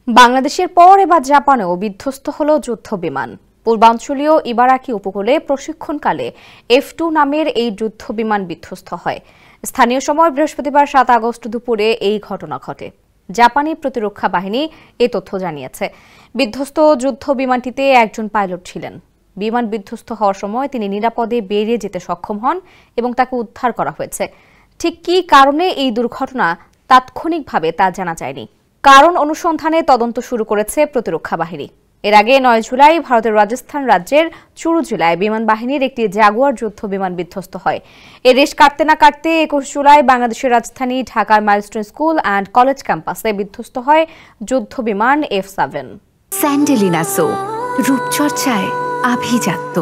বাংলাদেশের পর এবার জাপানেও বিধ্বস্ত হল যুদ্ধ বিমান। পূর্বাঞ্চলীয় ইবারাকি উপকূলে প্রশিক্ষণকালে F2 নামের এই যুদ্ধ বিমান বিধ্বস্ত হয়। স্থানীয় সময় বৃহস্পতিবার 7 আগস্ট দুপুরে এই ঘটনা ঘটে। জাপানি প্রতিরক্ষা বাহিনী এই তথ্য জানিয়েছে। বিধ্বস্ত যুদ্ধ বিমানটিতে একজন পাইলট ছিলেন। বিমান বিধ্বস্ত হওয়ার সময় তিনি নিরাপদে বেরিয়ে যেতে সক্ষম হন এবং তাকে উদ্ধার করা হয়েছে। ঠিক কী কারণে এই দুর্ঘটনা তাৎক্ষণিকভাবে তা জানা যায়নি। কারণ অনুসন্ধানে তদন্ত শুরু করেছে প্রতিরক্ষা বাহিনী। এর আগে 9 জুলাই ভারতের রাজস্থান রাজ্যের চুরু জেলায় বিমান বাহিনীর একটি জাগুয়ার যুদ্ধ বিমান বিধ্বস্ত হয়। এর রেশ কাটতে না কাটতে 21 জুলাই বাংলাদেশের রাজধানী ঢাকার মাইলস্টোন স্কুল অ্যান্ড কলেজ ক্যাম্পাসে বিধ্বস্ত হয় যুদ্ধ বিমান F7। স্যান্ডেলিনা সো, রূপচর্চায় আভিজাত্য।